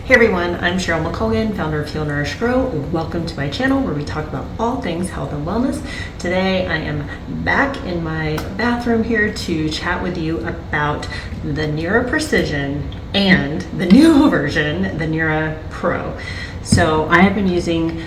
Hey everyone, I'm CHERYL McColgan, founder of Heal, Nourish, Grow. Welcome to my channel where we talk about all things health and wellness. Today I am back in my bathroom here to chat with you about the NIRA Precision and the new version, the NIRA Pro. So I have been using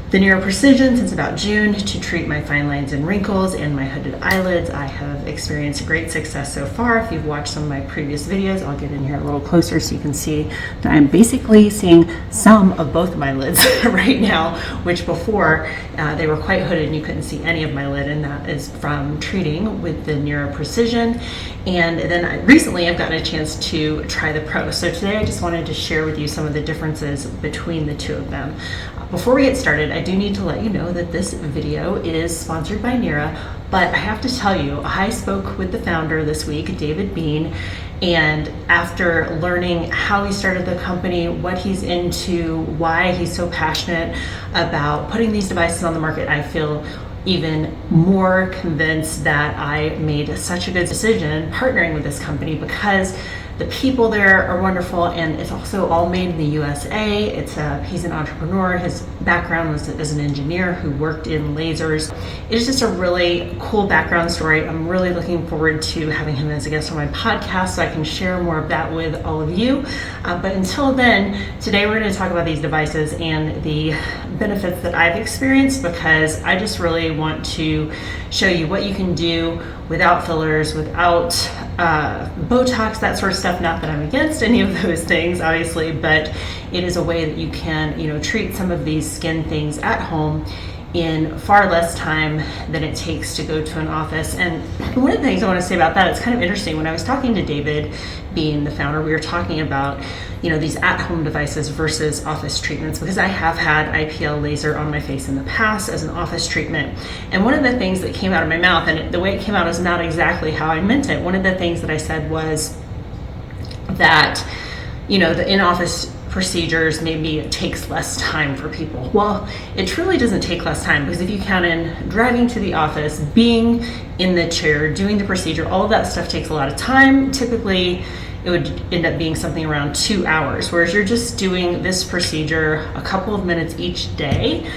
the NIRA Precision since about June to treat my fine lines and wrinkles and my hooded eyelids. I have experienced great success so far. If you've watched some of my previous videos, I'll get in here a little closer so you can see that I'm basically seeing some of both of my lids right now, which before they were quite hooded and you couldn't see any of my lid, and that is from treating with the NIRA Precision. And then recently I've gotten a chance to try the Pro. So today I just wanted to share with you some of the differences between the two of them. Before we get started, I do need to let you know that this video is sponsored by NIRA, but I have to tell you, I spoke with the founder this week, David Bean, and after learning how he started the company, what he's into, why he's so passionate about putting these devices on the market, I feel even more convinced that I made such a good decision partnering with this company, because the people there are wonderful, and it's also all made in the USA. He's an entrepreneur. His background was as an engineer who worked in lasers. It's just a really cool background story. I'm really looking forward to having him as a guest on my podcast so I can share more of that with all of you. But until then, today we're going to talk about these devices and the benefits that I've experienced, because I just really want to show you what you can do without fillers, without Botox, that sort of stuff. Not that I'm against any of those things, obviously, but it is a way that you can, treat some of these skin things at home in far less time than it takes to go to an office. And one of the things I want to say about that, it's kind of interesting. When I was talking to David Bean, the founder, we were talking about, these at-home devices versus office treatments, because I have had IPL laser on my face in the past as an office treatment. And one of the things that came out of my mouth, and the way it came out is not exactly how I meant it. One of the things that I said was that, the in-office procedures, maybe it takes less time for people. Well, it truly doesn't take less time, because if you count in driving to the office, being in the chair, doing the procedure, all of that stuff takes a lot of time. Typically, it would end up being something around 2 hours, whereas you're just doing this procedure a couple of minutes each day.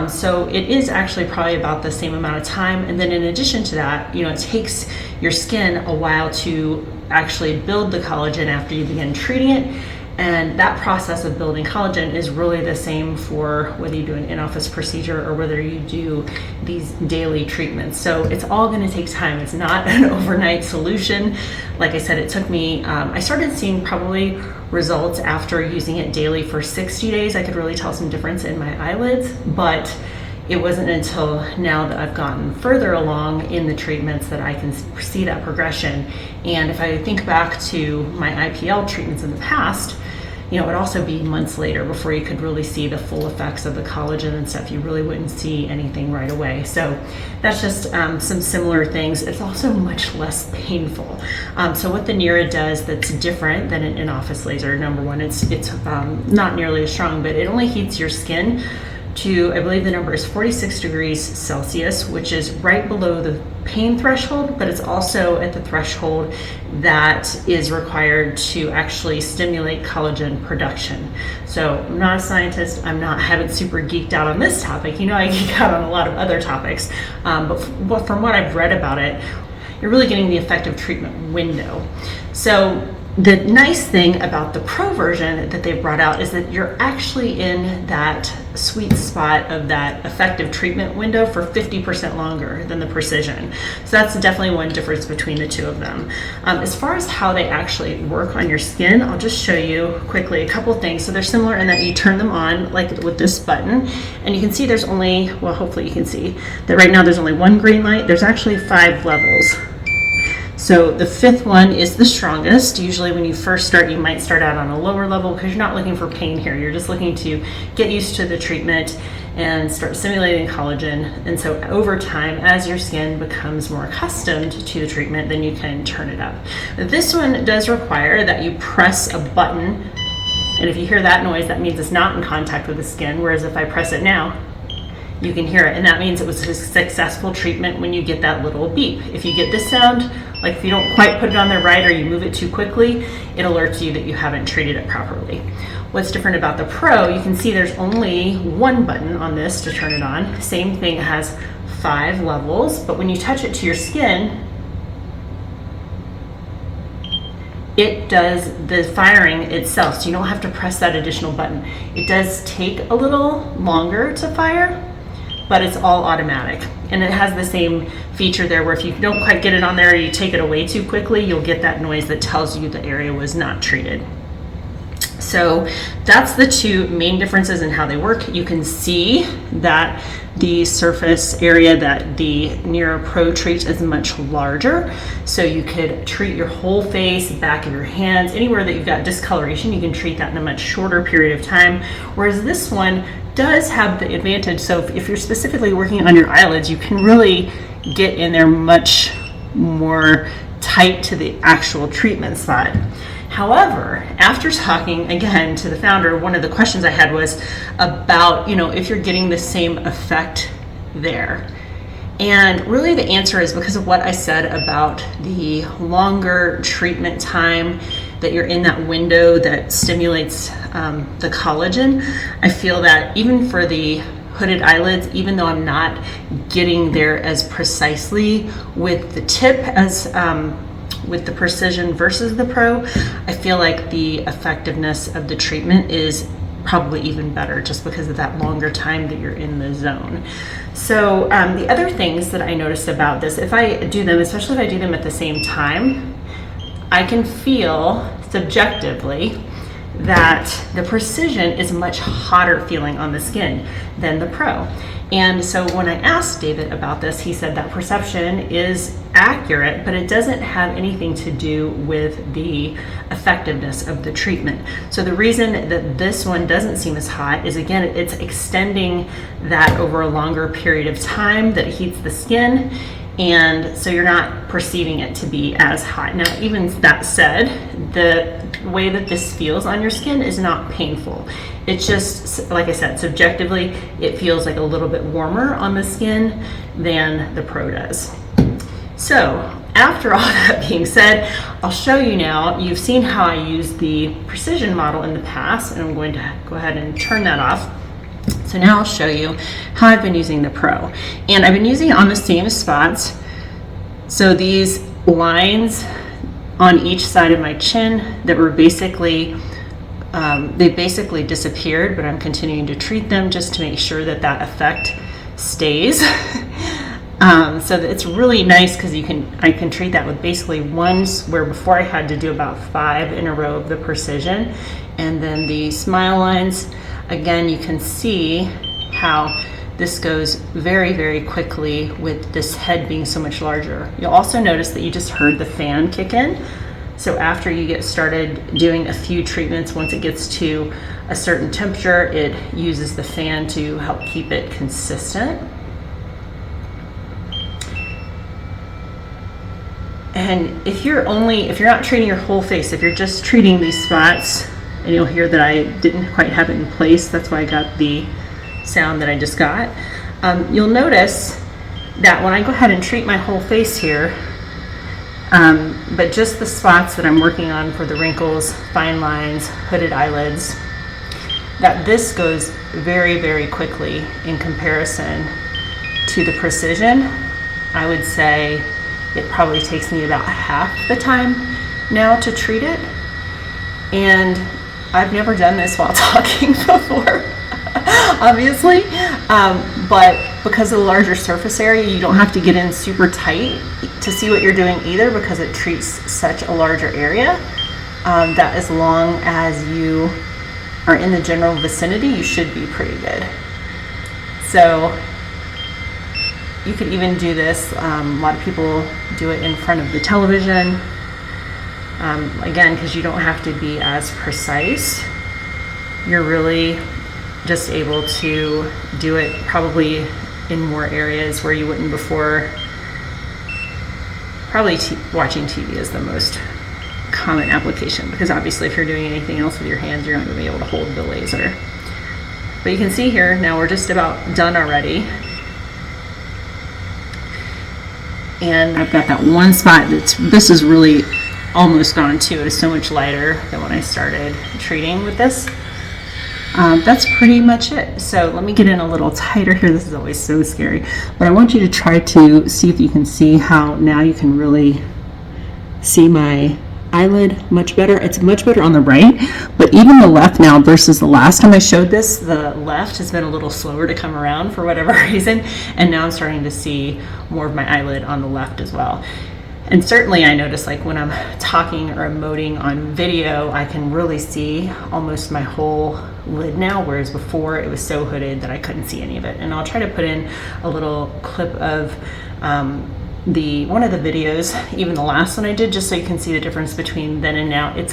So it is actually probably about the same amount of time. And then in addition to that, it takes your skin a while to actually build the collagen after you begin treating it. And that process of building collagen is really the same for whether you do an in-office procedure or whether you do these daily treatments. So it's all going to take time. It's not an overnight solution. Like I said, it took me, I started seeing probably results after using it daily for 60 days. I could really tell some difference in my eyelids, but it wasn't until now that I've gotten further along in the treatments that I can see that progression. And if I think back to my IPL treatments in the past, it would also be months later before you could really see the full effects of the collagen and stuff. You really wouldn't see anything right away. So that's just some similar things. It's also much less painful. So what the NIRA does that's different than an in-office laser, number one, it's not nearly as strong, but it only heats your skin to, I believe the number is 46 degrees Celsius, which is right below the pain threshold, but it's also at the threshold that is required to actually stimulate collagen production. So I'm not a scientist. I haven't super geeked out on this topic. I geek out on a lot of other topics, but from what I've read about it, you're really getting the effective treatment window. So the nice thing about the Pro version that they brought out is that you're actually in that sweet spot of that effective treatment window for 50% longer than the Precision. So that's definitely one difference between the two of them. As far as how they actually work on your skin, I'll just show you quickly a couple things. So they're similar in that you turn them on like with this button, and you can see there's only, well, hopefully you can see that right now there's only one green light. There's actually 5 levels. So the 5th one is the strongest. Usually when you first start, you might start out on a lower level because you're not looking for pain here. You're just looking to get used to the treatment and start stimulating collagen. And so over time, as your skin becomes more accustomed to the treatment, then you can turn it up. This one does require that you press a button. And if you hear that noise, that means it's not in contact with the skin. Whereas if I press it now, you can hear it, and that means it was a successful treatment when you get that little beep. If you get this sound, like if you don't quite put it on there right or you move it too quickly, it alerts you that you haven't treated it properly. What's different about the Pro, you can see there's only one button on this to turn it on. Same thing, it has 5 levels, but when you touch it to your skin, it does the firing itself, so you don't have to press that additional button. It does take a little longer to fire, but it's all automatic. And it has the same feature there where if you don't quite get it on there or you take it away too quickly, you'll get that noise that tells you the area was not treated. So that's the two main differences in how they work. You can see that the surface area that the NIRA Pro treats is much larger. So you could treat your whole face, back of your hands, anywhere that you've got discoloration, you can treat that in a much shorter period of time. Whereas this one does have the advantage. So if you're specifically working on your eyelids, you can really get in there much more tight to the actual treatment spot. However, after talking again to the founder, one of the questions I had was about, if you're getting the same effect there. And really the answer is because of what I said about the longer treatment time that you're in that window that stimulates the collagen. I feel that even for the hooded eyelids, even though I'm not getting there as precisely with the tip as with the Precision versus the Pro, I feel like the effectiveness of the treatment is probably even better just because of that longer time that you're in the zone. So the other things that I noticed about this, if I do them, especially if I do them at the same time, I can feel subjectively that the Precision is much hotter feeling on the skin than the Pro. And so when I asked David about this, he said that perception is accurate, but it doesn't have anything to do with the effectiveness of the treatment. So the reason that this one doesn't seem as hot is, again, it's extending that over a longer period of time that it heats the skin, and so you're not perceiving it to be as hot. Now, even that said, the way that this feels on your skin is not painful. It's just, like I said, subjectively, it feels like a little bit warmer on the skin than the Pro does. So after all that being said, I'll show you now. You've seen how I used the Precision model in the past, and I'm going to go ahead and turn that off. So now I'll show you how I've been using the Pro. And I've been using it on the same spots. So these lines on each side of my chin that were basically, they basically disappeared, but I'm continuing to treat them just to make sure that that effect stays. So that it's really nice because I can treat that with basically ones where before I had to do about 5 in a row of the Precision. And then the smile lines, again, you can see how this goes very, very quickly with this head being so much larger. You'll also notice that you just heard the fan kick in. So after you get started doing a few treatments, once it gets to a certain temperature, it uses the fan to help keep it consistent. And if you're not treating your whole face, if you're just treating these spots, and you'll hear that I didn't quite have it in place, that's why I got the sound that I just got. You'll notice that when I go ahead and treat my whole face here, but just the spots that I'm working on for the wrinkles, fine lines, hooded eyelids, that this goes very, very quickly in comparison to the Precision. I would say it probably takes me about half the time now to treat it. And I've never done this while talking before, obviously, but because of the larger surface area, you don't have to get in super tight to see what you're doing either, because it treats such a larger area, that as long as you are in the general vicinity, you should be pretty good. So you could even do this, a lot of people do it in front of the television, again, because you don't have to be as precise. You're really just able to do it probably in more areas where you wouldn't before. Probably watching TV is the most common application, because obviously if you're doing anything else with your hands, you're not going to be able to hold the laser. But you can see here, now we're just about done already. And I've got that one spot this is really almost gone too. It is so much lighter than when I started treating with this. That's pretty much it. So let me get in a little tighter here. This is always so scary. But I want you to try to see if you can see how now you can really see my eyelid much better. It's much better on the right, but even the left now versus the last time I showed this, the left has been a little slower to come around for whatever reason, and now I'm starting to see more of my eyelid on the left as well. And certainly I notice, like when I'm talking or emoting on video, I can really see almost my whole lid now, whereas before it was so hooded that I couldn't see any of it. And I'll try to put in a little clip of one of the videos, even the last one I did, just so you can see the difference between then and now. It's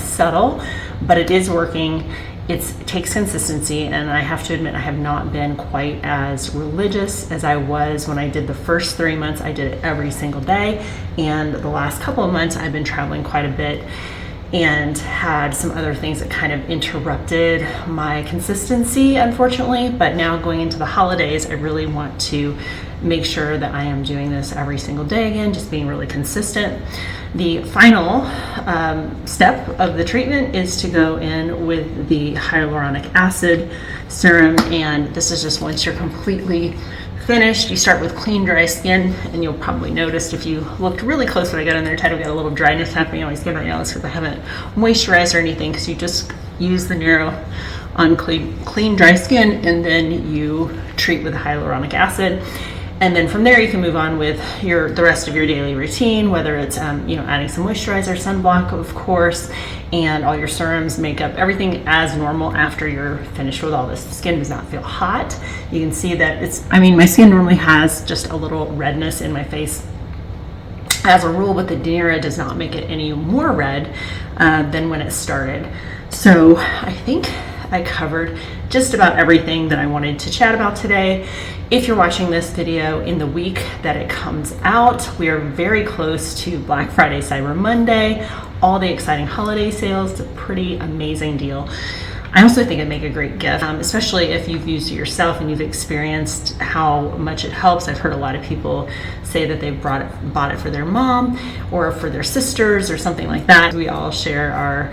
subtle, but it is working. It takes consistency, and I have to admit I have not been quite as religious as I was when I did the first 3 months. I did it every single day, and the last couple of months I've been traveling quite a bit and had some other things that kind of interrupted my consistency, unfortunately. But now going into the holidays, I really want to make sure that I am doing this every single day again, just being really consistent. The final step of the treatment is to go in with the hyaluronic acid serum, and this is just once you're completely finished. You start with clean, dry skin, and you'll probably notice if you looked really close when I got in there, title got a little dryness happening on my skin right now. It's because I haven't moisturized or anything, because you just use the NIRA on clean, dry skin, and then you treat with hyaluronic acid. And then from there you can move on with the rest of your daily routine, whether it's adding some moisturizer, sunblock, of course, and all your serums, makeup, everything as normal after you're finished with all this. The skin does not feel hot. You can see that my skin normally has just a little redness in my face as a rule, but the NIRA does not make it any more red than when it started. So I think I covered just about everything that I wanted to chat about today. If you're watching this video in the week that it comes out, we are very close to Black Friday, Cyber Monday, all the exciting holiday sales. It's a pretty amazing deal. I also think it'd make a great gift, especially if you've used it yourself and you've experienced how much it helps. I've heard a lot of people say that they've bought it for their mom or for their sisters or something like that. We all share our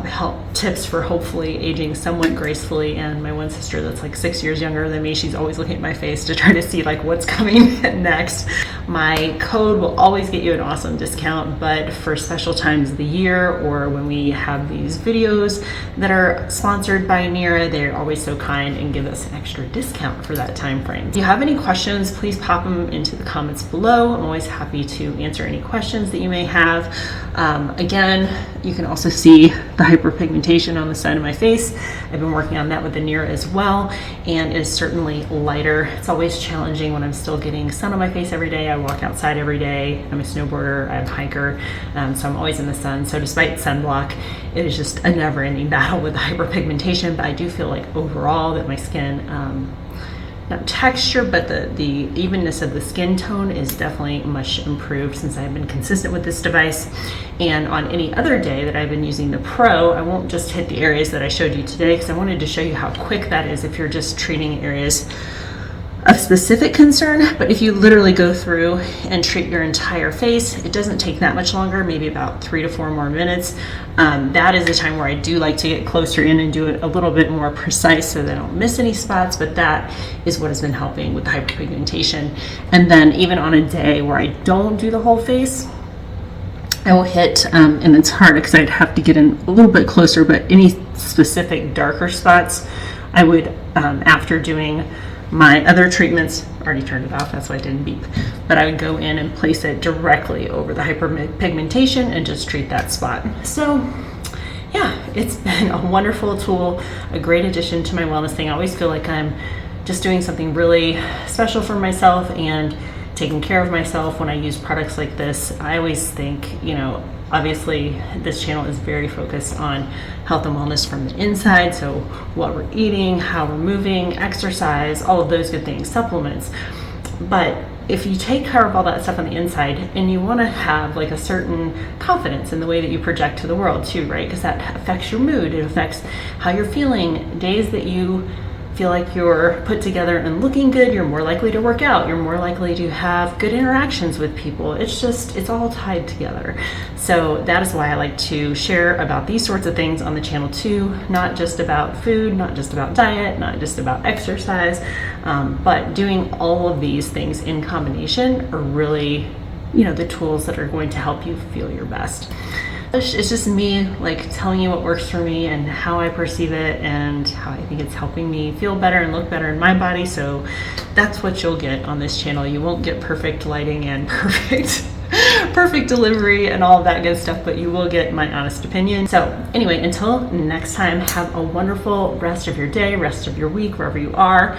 help tips for hopefully aging somewhat gracefully. And my one sister that's like 6 years younger than me, she's always looking at my face to try to see like what's coming next. My code will always get you an awesome discount, but for special times of the year or when we have these videos that are sponsored by NIRA, they're always so kind and give us an extra discount for that time frame. If you have any questions, please pop them into the comments below. I'm always happy to answer any questions that you may have. Again, you can also see the hyperpigmentation on the side of my face. I've been working on that with the NIRA as well, and it is certainly lighter. It's always challenging when I'm still getting sun on my face every day. I walk outside every day. I'm a snowboarder, I'm a hiker, so I'm always in the sun. So despite sunblock, it is just a never-ending battle with the hyperpigmentation, but I do feel like overall that my skin, not texture, but the evenness of the skin tone is definitely much improved since I've been consistent with this device. And on any other day that I've been using the Pro, I won't just hit the areas that I showed you today, because I wanted to show you how quick that is if you're just treating areas of specific concern. But if you literally go through and treat your entire face, it doesn't take that much longer, maybe about 3 to 4 more minutes. That is the time where I do like to get closer in and do it a little bit more precise so that I don't miss any spots, but that is what has been helping with the hyperpigmentation. And then even on a day where I don't do the whole face, I will hit, and it's hard because I'd have to get in a little bit closer, but any specific darker spots, I would, after doing my other treatments, already turned it off, that's why it didn't beep, but I would go in and place it directly over the hyperpigmentation and just treat that spot. So yeah, it's been a wonderful tool, a great addition to my wellness thing. I always feel like I'm just doing something really special for myself and taking care of myself when I use products like this. I always think, obviously this channel is very focused on health and wellness from the inside, so what we're eating, how we're moving, exercise, all of those good things, supplements. But if you take care of all that stuff on the inside, and you want to have like a certain confidence in the way that you project to the world too, right? Because that affects your mood, it affects how you're feeling. Days that you feel like you're put together and looking good, you're more likely to work out, you're more likely to have good interactions with people. It's all tied together. So that is why I like to share about these sorts of things on the channel too, not just about food, not just about diet, not just about exercise, but doing all of these things in combination are really, the tools that are going to help you feel your best. It's just me like telling you what works for me and how I perceive it and how I think it's helping me feel better and look better in my body. So that's what you'll get on this channel. You won't get perfect lighting and perfect delivery and all of that good stuff, but you will get my honest opinion. So anyway, until next time, have a wonderful rest of your day, rest of your week, wherever you are.